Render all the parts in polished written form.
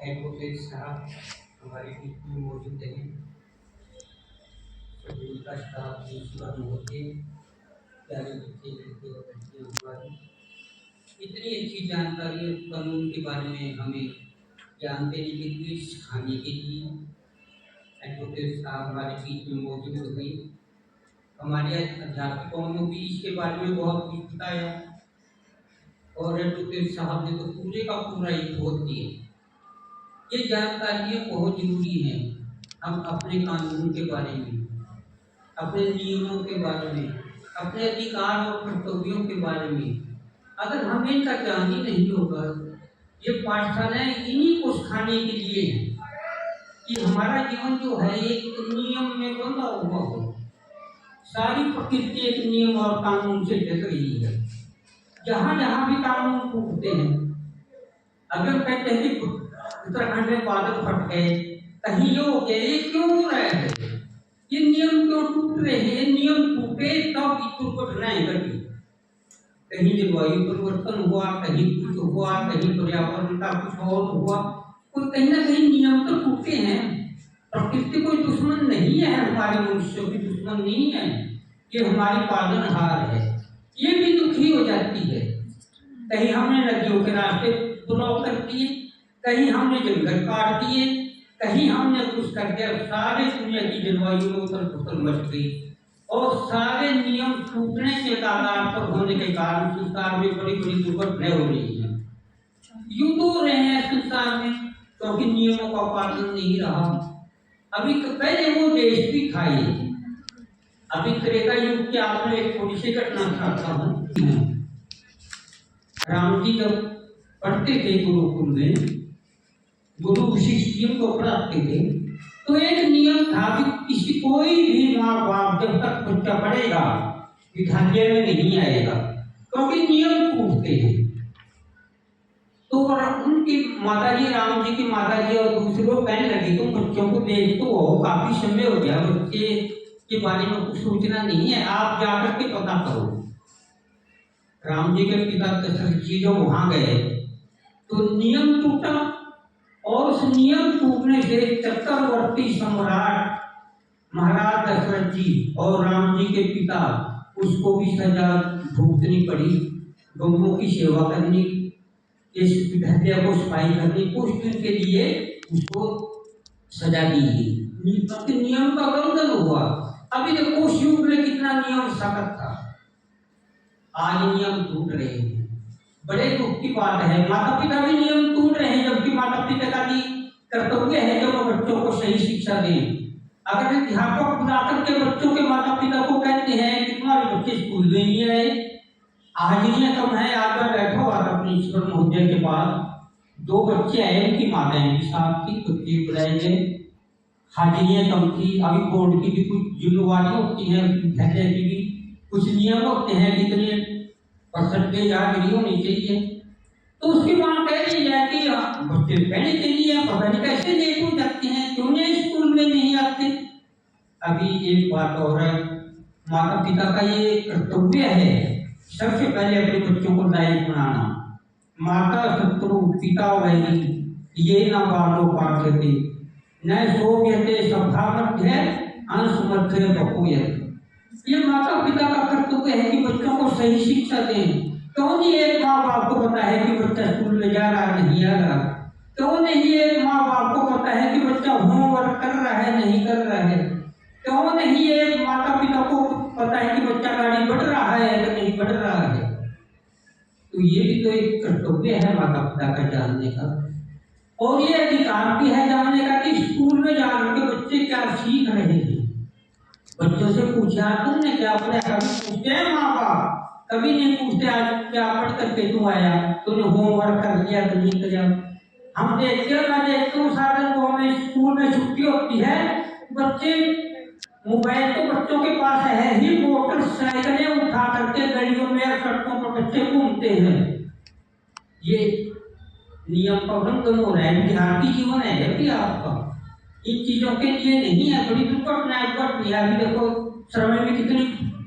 Advocate साहब हमारे बीच में मौजूद हैं। स्कूल का स्टाफ, प्रिंसिपल महोदय, प्यारे बच्चे, लड़के और लड़कियाँ, हमारी इतनी अच्छी जानकारी कानून के बारे में हमें ज्ञान देने के लिए, सिखाने के लिए एडवोकेट साहब हमारे बीच में मौजूद हुए। हमारे अध्यापकों ने भी इसके बारे में बहुत कुछ बताया और एडवोकेट साहब ने तो पूरे का पूरा ही खोल दिया। ये जानकारियाँ बहुत जरूरी हैं। हम अपने कानून के बारे में, अपने नियमों के बारे में, अपने अधिकार और कर्तव्यों के बारे में अगर हमें इनका ज्ञान ही नहीं होगा, ये पाठशालाएं इन्हीं को सिखाने के लिए हैं कि हमारा जीवन जो है एक नियम में बंधा हुआ हो। सारी प्रकृति एक नियम और कानून से ढक रही है। जहाँ जहाँ भी कानून टूटते हैं, अगर कहते हैं कि उत्तराखंड में बादल फट गए, कहीं ये हो गया, ये क्यों हो रहा है? ये नियम क्यों टूट रहे हैं? नियम टूटे तब दुर्घटनाएं घटी। कहीं जलवायु परिवर्तन हुआ, कहीं कुछ हुआ, कहीं पर्यावरण का कुछ और हुआ, कोई कहीं ना कहीं नियम तो टूटे हैं। प्रकृति कोई दुश्मन नहीं है, हमारे मनुष्यों की दुश्मन नहीं है, ये हमारी पालनहार है। ये भी दुखी हो जाती है। कहीं हमने नदियों के रास्ते ब्लॉक कर दिए, कहीं हमने जंगल काट दिए, कहीं हमने कुछ कर दिया। सारे दुनिया की जलवायु में उथल पुथल मच गई और सारे नियम टूटने के आधार पर होने के कारण संसार में बड़ी बड़ी दुर्घटनाएं हो रही हैं। युद्ध हो रहे हैं संसार में क्योंकि नियमों का पालन नहीं रहा। अभी पहले वो देश भी खाए। अभी त्रेता युग की आपने एक थोड़ी सी घटना बताता हूँ। राम जी जब पढ़ते थे गुरुकुल में, गुरु वशिष्ठ जी को पढ़ाते थे, तो एक नियम था कि किसी कोई भी माँ बाप जब तक बच्चा पढ़ेगा विद्यालय में नहीं आएगा क्योंकि नियम टूटते हैं। तो उनकी माताजी, राम जी की माताजी और दूसरे लोग कहने लगे तुम बच्चों को देख तो हो, काफी समय हो गया, बच्चे के बारे में कुछ सूचना नहीं है, आप जाकर के पता करो। राम जी के पिता दशरथ जी जो वहां गए तो नियम टूटा और उस नियम टूटने से चक्रवर्ती सम्राट महाराज दशरथ जी और राम जी के पिता उसको भी सजा भुगतनी पड़ी। गौओं की सेवा करनी, इस विद्या को सफाई करनी, कुछ दिन के लिए उसको सजा दी गई। नियम का उल्लंघन हुआ। अभी देखो उस युग में कितना नियम सख्त था, आज नियम टूट रहे हैं। बड़े दुख की बात है। माता पिता भी नियम टूट रहे हैं, जबकि माता पिता का भी कर्तव्य है कि वो बच्चों को सही शिक्षा दें। अगर अध्यापक बुला करके बच्चों के माता पिता को कहते हैं कि तुम्हारे बच्चे स्कूल में नहीं आए, हाजिरियां कम है, आज मैं बैठा हुआ था प्रिंसिपल महोदय के पास, 2 बच्चे आए, उनकी माताएं भी साथ थी, बच्चे बुलाए गए, हाजिरियां कम थी। अभी बोर्ड की भी कुछ जिम्मेवारी होती है, विद्यालय की भी कुछ नियम होते हैं, कितने परसेंटेज हाजिरी होनी चाहिए। तो उसकी माँ कह रही है कि बच्चे पढ़ने के लिए पता नहीं कैसे लेट हो जाते हैं, क्यों नहीं स्कूल में नहीं आते। अभी एक बात और है, माता पिता का ये कर्तव्य है सबसे पहले अपने बच्चों को लायक बनाना। माता शत्रु पिता वैरी ये न बालो पाठ्यते न शोभ्यते सभा मध्य अंश मध्य बहूयते। ये माता पिता का कर्तव्य है कि बच्चों को सही शिक्षा दें। क्यों नहीं एक माँ बाप को पता है कि बच्चा स्कूल में जा रहा है नहीं आ रहा? क्यों नहीं एक माँ बाप को पता है कि बच्चा होमवर्क कर रहा है नहीं कर रहा है? क्यों नहीं एक माता पिता को पता है कि बच्चा गाड़ी बढ़ रहा है या नहीं बढ़ रहा है? तो ये भी तो एक कर्तव्य है माता पिता का जानने का, और ये अधिकार भी है जानने का कि स्कूल में जाकर के बच्चे क्या सीख रहे हैं। बच्चों से पूछा तुमने क्या पढ़ा? कभी पूछते हैं माँ बाप? कभी नहीं पूछते आज क्या पढ़ करके तू आया, तूने होमवर्क कर लिया तो नहीं किया। हम देखते हैं, मैं देखता हूँ सारे को, हमें स्कूल में छुट्टी होती है, बच्चे मोबाइल तो बच्चों के पास है ही, मोटरसाइकिलें उठा करके गलियों में या सड़कों पर बच्चे घूमते हैं। ये नियम का उल्लंघन हो रहा है। विद्यार्थी जीवन है कि आपका इन चीजों के लिए नहीं है। बड़ी दुर्घटनाएं घट रही है। अभी देखो समय में कितनी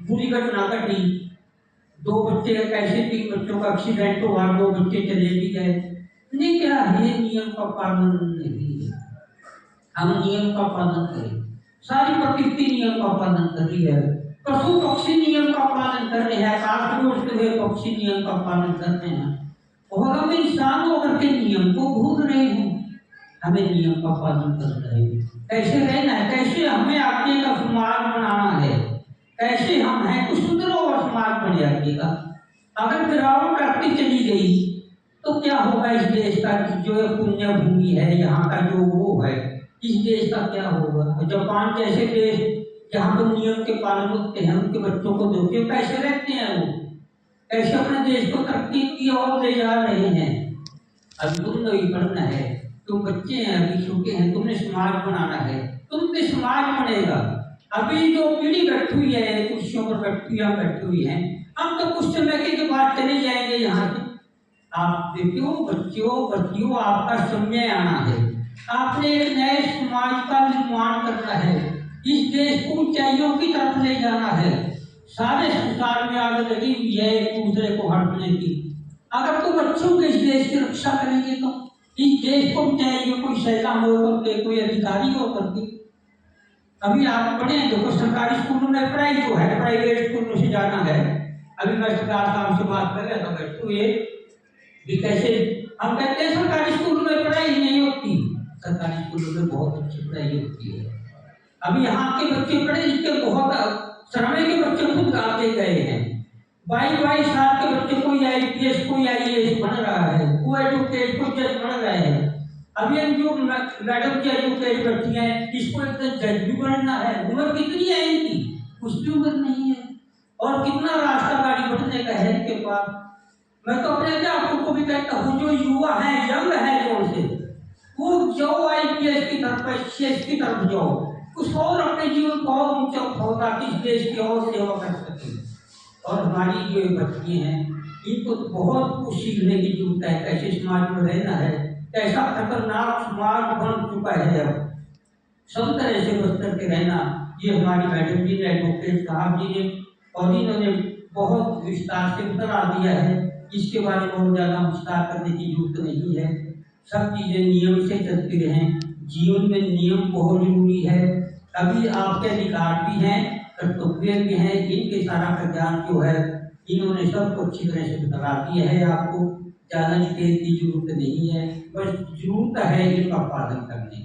बुरी घटना घटी, 2 बच्चे कैसे 3 बच्चों का एक्सीडेंट हुआ, 2 बच्चे चले भी गए। नहीं, क्या है, नियम का पालन नहीं है। हम नियम का पालन करें। सारी प्रकृति नियम का पालन कर रही है, पशु पक्षी नियम का पालन कर रहे हैं, आकाश में उड़ते हुए पक्षी नियम का पालन करते हैं, और हम इंसान होकर के नियम को भूल रहे हैं। हमें नियम का पालन करना है। कैसे रहना है, कैसे हमें आगे का समाज बनाना है, कैसे हम हैं कुछ सुंदर और समाज बन जाएगा। अगर गिरावट आती चली गई तो क्या होगा इस देश का, जो पुण्य भूमि है यहाँ का, जो वो है, इस देश का क्या होगा। जापान जैसे देश जहाँ पर नियम के पालन होते हैं, उनके बच्चों को देखिए कैसे रहते हैं, वो कैसे अपने देश को तरक्की की ओर ले जा रहे हैं। अभी तुम नहीं पढ़ना है, तुम बच्चे हैं, अभी छोटे हैं, तुमने समाज बनाना है, तुमसे समाज बनेगा। अभी जो पीढ़ी बैठी हुई है, कुर्सियों पर बैठी हुई है, हम तो कुछ समय के बाद चले जाएंगे यहाँ से। आप देखियो बच्चियों, आपका समय आना है। आपने एक नए समाज का निर्माण करना है, इस देश को ऊंचाइयों की तरफ ले जाना है। सारे संसार में आग लगी हुई है एक दूसरे को हड़पने की। अगर तो बच्चों के इस देश की रक्षा करेंगे तो इस देश को ऊंचाइयों, कोई सैलाब हो करके, कोई अधिकारी हो करके। अभी आप पढ़े देखो, सरकारी स्कूलों में पढ़ाई जो है, प्राइवेट स्कूलों से जाना है। अभी मैं सरकार साहब से बात कर रहा था बैठे हुए भी, कैसे हम कहते हैं सरकारी स्कूलों में पढ़ाई नहीं होती। सरकारी स्कूलों में बहुत अच्छी पढ़ाई होती है। अभी यहाँ के बच्चे पढ़े लिखे बहुत, शर्मे के बच्चे खुद आगे गए हैं। 22 साल के बच्चे, कोई IPS कोई IAS बन रहा है, कोई एडवोकेट कोई जज बन रहे हैं। अभी हम जो मैडम की एडवोकेट बैठी हैं, इसको एक जज भी बनना है। उम्र कितनी है इनकी, कुछ भी उम्र नहीं है, और कितना रास्ता गाड़ी बढ़ने का है इनके पास। मैं तो अपने अध्यापकों को भी कहता हूँ, जो युवा है, यंग है, जो से वो जाओ IPS की तरफ, ICS की तरफ जाओ, कुछ और अपने जीवन को और ऊंचा उठाओ, ताकि इस देश की और सेवा कर सके। और हमारी जो बच्ची हैं, इनको बहुत कुछ सीखने की जरूरत है, कैसे समाज में रहना है। कैसा खतरनाक समाज बन चुका है अब, सब तरह से बच करके रहना। ये हमारी मैडम जी ने, एडवोकेट साहब जी ने, और इन्होंने बहुत विस्तार से बता दिया है। इसके बारे में बहुत ज्यादा विस्तार करने की जरूरत नहीं है। सब चीजें नियम से चलती रहें। जीवन में नियम बहुत जरूरी है। अभी आपके अधिकार भी हैं, कर्तव्य भी हैं, इनके सारा का ज्ञान जो है इन्होंने सबको अच्छी तरह से बता दिया है। आपको ज्यादा डिटेल की जरूरत नहीं है, बस जरूरत है इनका पालन करने की।